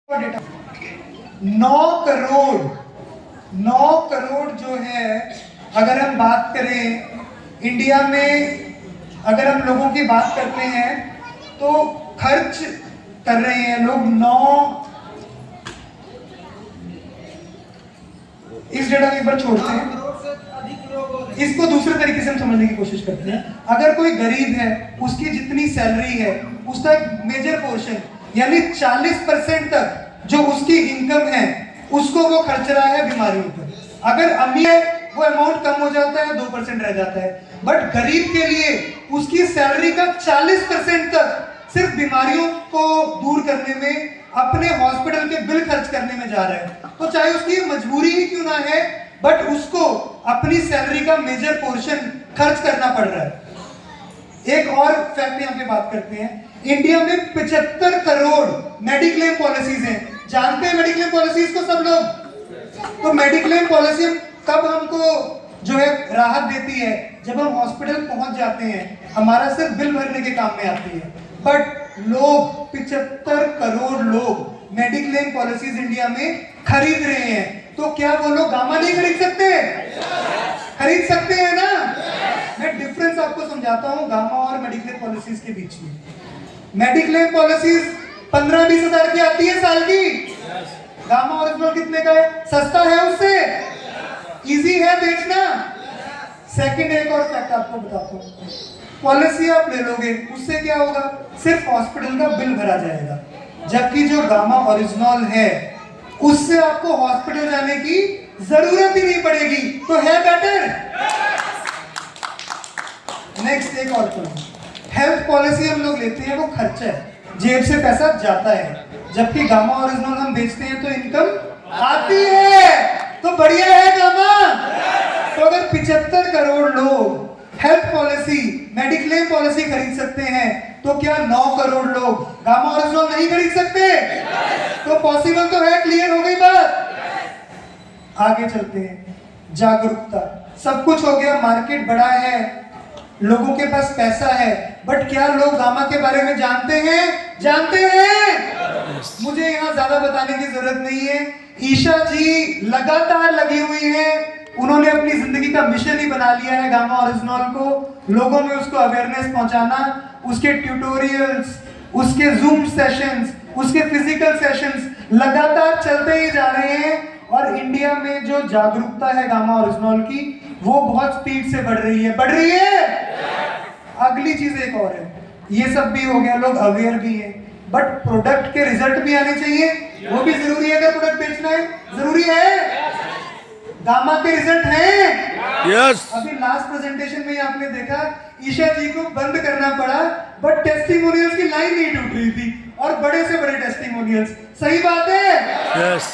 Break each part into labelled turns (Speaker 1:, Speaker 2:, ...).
Speaker 1: 9 करोड़ जो है, अगर हम बात करें इंडिया में, अगर हम लोगों की बात करते हैं तो खर्च कर रहे हैं लोग 9, इस डेटा को एक बार छोड़ते हैं, इसको दूसरे तरीके से हम समझने की कोशिश करते हैं। अगर कोई गरीब है, उसकी जितनी सैलरी है उसका एक मेजर पोर्शन यानी 40% तक जो उसकी इनकम है उसको वो खर्च रहा है बीमारियों पर। अगर अमीर है वो अमाउंट कम हो जाता है, 2% रह जाता है, बट गरीब के लिए उसकी सैलरी का 40% तक सिर्फ बीमारियों को दूर करने में, अपने हॉस्पिटल के बिल खर्च करने में जा रहा है। तो चाहे उसकी मजबूरी ही क्यों ना है, बट उसको अपनी सैलरी का मेजर पोर्शन खर्च करना पड़ रहा है। एक और फैक्ट यहाँ पे बात करते हैं, इंडिया में 75 करोड़ मेडिक्लेम पॉलिसीज हैं। जानते हैं मेडिक्लेम पॉलिसीज को सब लोग? तो मेडिक्लेम पॉलिसी कब हमको जो है राहत देती है, जब हम हॉस्पिटल पहुंच जाते हैं, हमारा सिर्फ बिल भरने के काम में आती है। बट लोग 75 करोड़ लोग मेडिक्लेम पॉलिसीज इंडिया में खरीद रहे हैं। तो क्या वो लोग गामा नहीं खरीद सकते? खरीद सकते हैं ना? मैं डिफरेंस आपको समझाता हूं गामा और मेडिक्लेम पॉलिसीज के बीच में। मेडिक्लेम पॉलिसीज 15-20 हजार की आती है साल की। गामा ओरिजिनल कितने का है? सस्ता है उससे, इजी है बेचना। सेकंड एक और फैक्ट आपको बताता हूं, पॉलिसी आप ले लोगे उससे क्या होगा, सिर्फ हॉस्पिटल का बिल भरा जाएगा, जबकि जो गामा ओरिजिनल है उससे आपको हॉस्पिटल जाने की जरूरत ही नहीं पड़ेगी। तो है बेटर। नेक्स्ट एक और पॉइंट, हेल्थ पॉलिसी हम लोग लेते हैं वो खर्चा है, जेब से पैसा जाता है, जबकि गामा ओरिजिनल हम बेचते हैं तो इनकम आती है। तो बढ़िया है गामा। तो अगर 75 करोड़ लोग हेल्थ पॉलिसी, मेडिक्लेम पॉलिसी खरीद सकते हैं, तो क्या 9 करोड़ लोग गामा ओरिजिनल नहीं खरीद सकते? तो पॉसिबल तो है। क्लियर हो गई बात? आगे चलते हैं। जागरूकता, सब कुछ हो गया, मार्केट बड़ा है, लोगों के पास पैसा है, बट क्या लोग गामा के बारे में जानते हैं? जानते हैं। मुझे यहाँ ज्यादा बताने की जरूरत नहीं है। ईशा जी लगातार लगी हुई है, उन्होंने अपनी जिंदगी का मिशन ही बना लिया है गामा ओरिजिनल को लोगों में उसको अवेयरनेस पहुंचाना। उसके ट्यूटोरियल्स, उसके जूम सेशंस, उसके फिजिकल सेशंस लगातार चलते ही जा रहे हैं, और इंडिया में जो जागरूकता है गामा ओरिजिनल की वो बहुत स्पीड से बढ़ रही है। बढ़ रही है। अगली चीज एक और है, ये सब भी हो गया, लोग अवेयर भी हैं, बट प्रोडक्ट के रिजल्ट भी आने चाहिए, वो भी जरूरी है। अगर प्रोडक्ट बेचना है जरूरी है, गामा के रिजल्ट हैं।
Speaker 2: यस।
Speaker 1: अभी लास्ट प्रेजेंटेशन में आपने देखा ईशा जी को बंद करना पड़ा, बट टेस्टिमोनियल्स की लाइन नहीं टूट रही थी, और बड़े से बड़े टेस्टिमोनियल्स। सही बात है।
Speaker 2: यस।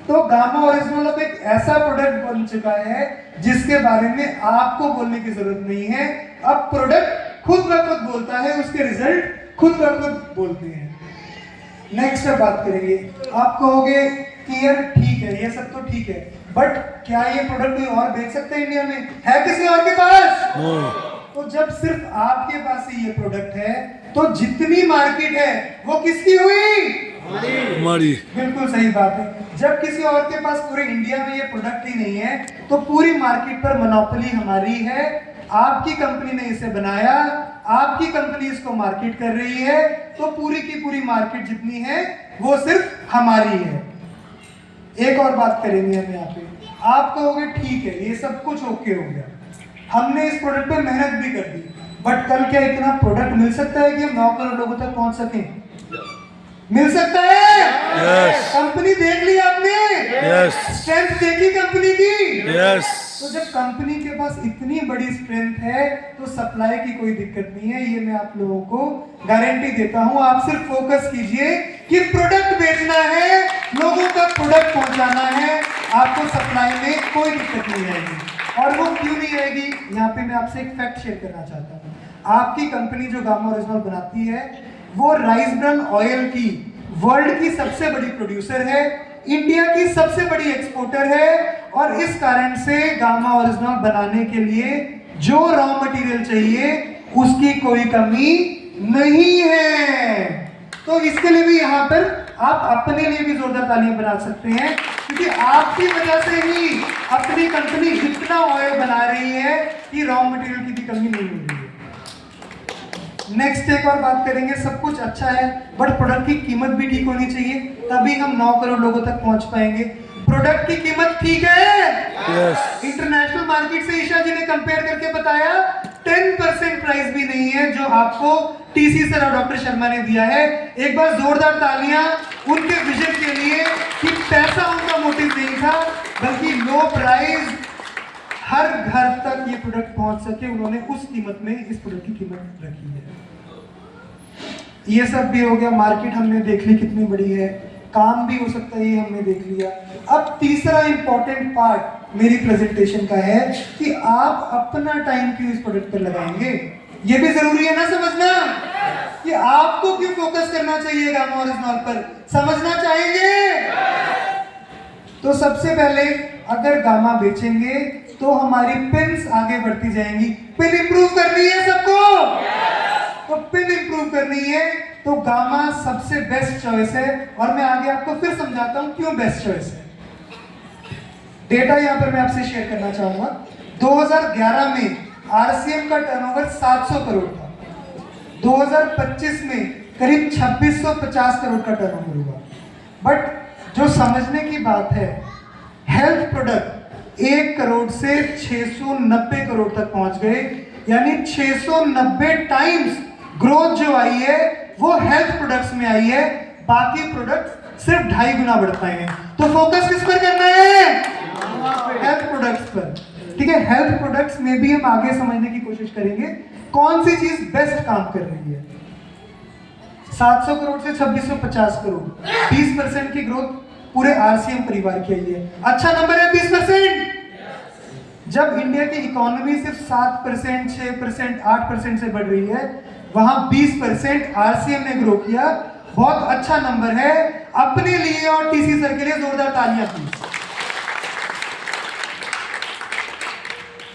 Speaker 1: तो गामा ओरिजिनल अब एक ऐसा प्रोडक्ट बन चुका है जिसके बारे में आपको बोलने की जरूरत नहीं है। अब प्रोडक्ट खुद ब खुद बोलता है, उसके रिजल्ट खुद ब खुद बोलते हैं। नेक्स्ट अब बात करेंगे। आप कहोगे कि यार ठीक है, ये सब तो ठीक है, बट क्या ये प्रोडक्ट कोई और बेच सकता है इंडिया में? है किसी और के पास? तो जब सिर्फ आपके पास ही ये प्रोडक्ट है, तो जितनी मार्केट है वो किसकी हुई?
Speaker 2: हमारी।
Speaker 1: बिल्कुल सही बात है। जब किसी और के पास पूरे इंडिया में ये प्रोडक्ट ही नहीं है, तो पूरी मार्केट पर मोनोपोली हमारी है। आपकी कंपनी ने इसे बनाया, आपकी कंपनी इसको मार्केट कर रही है, तो पूरी की पूरी मार्केट जितनी है वो सिर्फ हमारी है। एक और बात करेंगे हम यहाँ पे। आप कहोगे ठीक है, ये सब कुछ ओके हो गया, हमने इस प्रोडक्ट पे मेहनत भी कर दी, बट कल क्या इतना प्रोडक्ट मिल सकता है कि हम 9 करोड़ लोगों तक पहुंच सकें? मिल सकता है।
Speaker 2: यस।
Speaker 1: कंपनी देख ली आपने?
Speaker 2: यस।
Speaker 1: स्ट्रेंथ देखी कंपनी की?
Speaker 2: यस।
Speaker 1: तो जब कंपनी के पास इतनी बड़ी स्ट्रेंथ है, तो सप्लाई की कोई दिक्कत नहीं है, ये मैं आप लोगों को गारंटी देता हूं। आप सिर्फ फोकस कीजिए कि प्रोडक्ट बेचना है, लोगों तक प्रोडक्ट पहुंचाना है, आपको सप्लाई में कोई दिक्कत नहीं आएगी। और वो क्यों नहीं आएगी, यहाँ पे मैं आपसे एक फैक्ट शेयर करना चाहता हूँ। आपकी कंपनी जो गामा ओरिजिनल बनाती है, वो राइस ब्रान ऑयल की वर्ल्ड की सबसे बड़ी प्रोड्यूसर है, इंडिया की सबसे बड़ी एक्सपोर्टर है, और इस कारण से गामा ओरिजिनल बनाने के लिए जो रॉ मटेरियल चाहिए उसकी कोई कमी नहीं है। तो इसके लिए भी यहाँ पर आप अपने लिए भी जोरदार तालियां बना सकते हैं, क्योंकि आपकी वजह से ही अपनी कंपनी इतना ऑयल बना रही है कि रॉ मटेरियल की भी कमी नहीं हो रही है। नेक्स्ट एक और बात करेंगे, सब कुछ अच्छा है बट प्रोडक्ट की कीमत भी ठीक होनी चाहिए, तभी हम 9 करोड़ लोगों तक पहुंच पाएंगे। प्रोडक्ट की कीमत ठीक है?
Speaker 2: यस।
Speaker 1: इंटरनेशनल मार्केट से ईशा जी ने कंपेयर करके बताया 10% प्राइस भी नहीं है जो आपको टीसी सर और डॉक्टर शर्मा ने दिया है। एक बार जोरदार तालियां उनके विजन के लिए कि पैसा उनका मोटिव नहीं था, बल्कि लो प्राइस हर घर तक ये प्रोडक्ट पहुंच सके, उन्होंने उस कीमत में इस प्रोडक्ट की कीमत रखी है। ये सब भी हो गया, मार्केट हमने देख ली कितनी बड़ी है, काम भी हो सकता है ये हमने देख लिया। अब तीसरा इंपॉर्टेंट पार्ट मेरी प्रेजेंटेशन का है कि आप अपना टाइम क्यों इस प्रोडक्ट पर लगाएंगे। ये भी जरूरी है ना समझना कि आपको क्यों फोकस करना चाहिए गामा ओरिजिनॉल पर, समझना चाहेंगे। तो सबसे पहले अगर गामा बेचेंगे तो हमारी पिन्स आगे बढ़ती जाएंगी। पिन इंप्रूव करनी है सबको, तो पिन इंप्रूव करनी है तो गामा सबसे बेस्ट चॉइस है। और मैं आगे आपको फिर समझाता हूं क्यों बेस्ट चॉइस है। डेटा यहां पर मैं आपसे शेयर करना चाहूंगा। 2011 में आरसीएम का टर्नओवर 700 करोड़ था, 2025 में करीब 2650 करोड़ का टर्नओवर हुआ। बट जो समझने की बात है, हेल्थ प्रोडक्ट 1 करोड़ से 690 करोड़ तक पहुंच गए, यानी 690 टाइम्स ग्रोथ जो आई है वो हेल्थ प्रोडक्ट्स में आई है। बाकी प्रोडक्ट्स सिर्फ 2.5 गुना बढ़ पाए हैं। तो फोकस किस पर करना है? हेल्थ प्रोडक्ट्स पर। ठीक है, हेल्थ प्रोडक्ट्स में भी हम आगे समझने की कोशिश करेंगे कौन सी चीज बेस्ट काम कर रही है। 700 करोड़ से 2650 करोड़, 20% की ग्रोथ पूरे आरसीएम परिवार की आई है। अच्छा नंबर है 20%। जब इंडिया की इकोनॉमी सिर्फ 7%, 6%, 8% से बढ़ रही है, वहां 20% आरसीएम ने ग्रो किया। बहुत अच्छा नंबर है। अपने लिए और टीसी सर के लिए जोरदार तालियां प्लीज।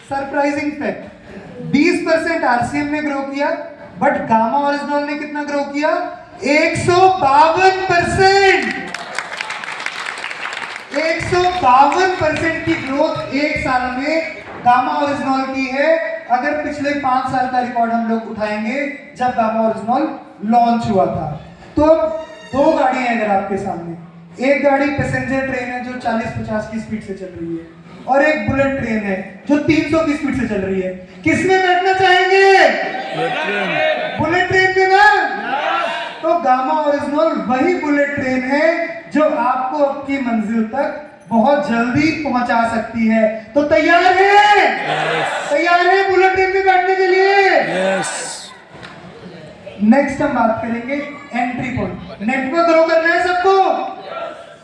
Speaker 1: सरप्राइजिंग फैक्ट, 20% आरसीएम ने ग्रो किया, बट गामा ओरिजिनॉल ने कितना ग्रो किया? 152%। 152% की ग्रोथ एक साल में गामा ओरिजिनॉल की है। अगर पिछले 5 साल का रिकॉर्ड हम लोग उठाएंगे जब गामा ओरिजिनॉल लॉन्च हुआ था, तो 2 गाड़ियां हैं अगर आपके सामने, एक गाड़ी पैसेंजर ट्रेन है जो 40-50 की स्पीड से चल रही है, और एक बुलेट ट्रेन है जो 300 की स्पीड से चल रही है। किसमें बैठना चाहेंगे? बुलेट ट्रेन में ना? तो गामा ओरिजिनल वही बुलेट ट्रेन है जो आपको आपकी मंजिल तक बहुत जल्दी पहुंचा सकती है। तो तैयार है? तैयार है बुलेट ट्रेन में बैठने के लिए?
Speaker 2: यस।
Speaker 1: नेक्स्ट हम बात करेंगे एंट्री पॉइंट। नेटवर्क ग्रो करना है सबको,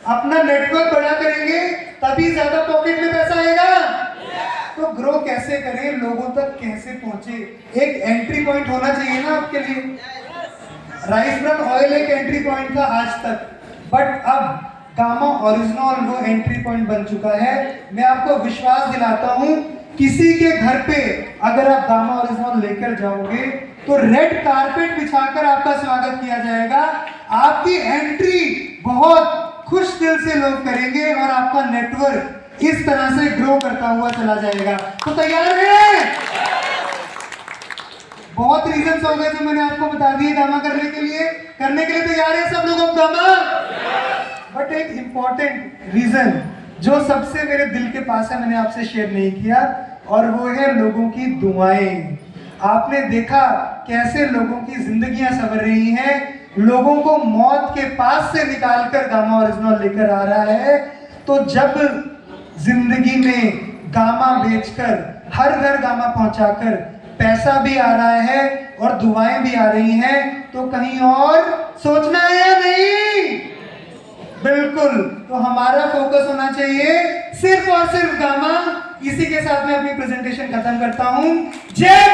Speaker 1: अपना नेटवर्क बड़ा करेंगे तभी ज्यादा पॉकेट में पैसा आएगा। तो ग्रो कैसे करें, लोगों तक कैसे पहुंचे? एक एंट्री पॉइंट होना चाहिए ना आपके लिए। राइस ब्रान ऑयल एक एंट्री पॉइंट था आज तक, बट अब गामा ओरिजिनॉल वो एंट्री पॉइंट बन चुका है। मैं आपको विश्वास दिलाता हूं, किसी के घर पे अगर आप गामा ओरिजिनॉल लेकर जाओगे तो रेड कारपेट बिछाकर आपका स्वागत किया जाएगा। आपकी एंट्री बहुत खुश दिल से लोग करेंगे और आपका नेटवर्क इस तरह से ग्रो करता हुआ चला जाएगा। तो तैयार है? बहुत रीजंस हो गए जो मैंने आपको बता दिए गामा करने के लिए तैयार है सब लोग अब गामा? बट एक इंपॉर्टेंट रीजन जो सबसे मेरे दिल के पास है, मैंने आपसे शेयर नहीं किया, और वो है लोगों की दुआएं। आपने देखा कैसे लोगों की जिंदगियां संवर रही हैं, लोगों को मौत के पास से निकालकर गामा ओरिजिनल लेकर आ रहा है। तो जब जिंदगी में गामा बेचकर हर घर गामा पहुंचाकर पैसा भी आ रहा है और दुआएं भी आ रही हैं, तो कहीं और सोचना है या नहीं? बिल्कुल। तो हमारा फोकस होना चाहिए सिर्फ और सिर्फ गामा। इसी के साथ मैं अपनी प्रेजेंटेशन खत्म करता हूं। जय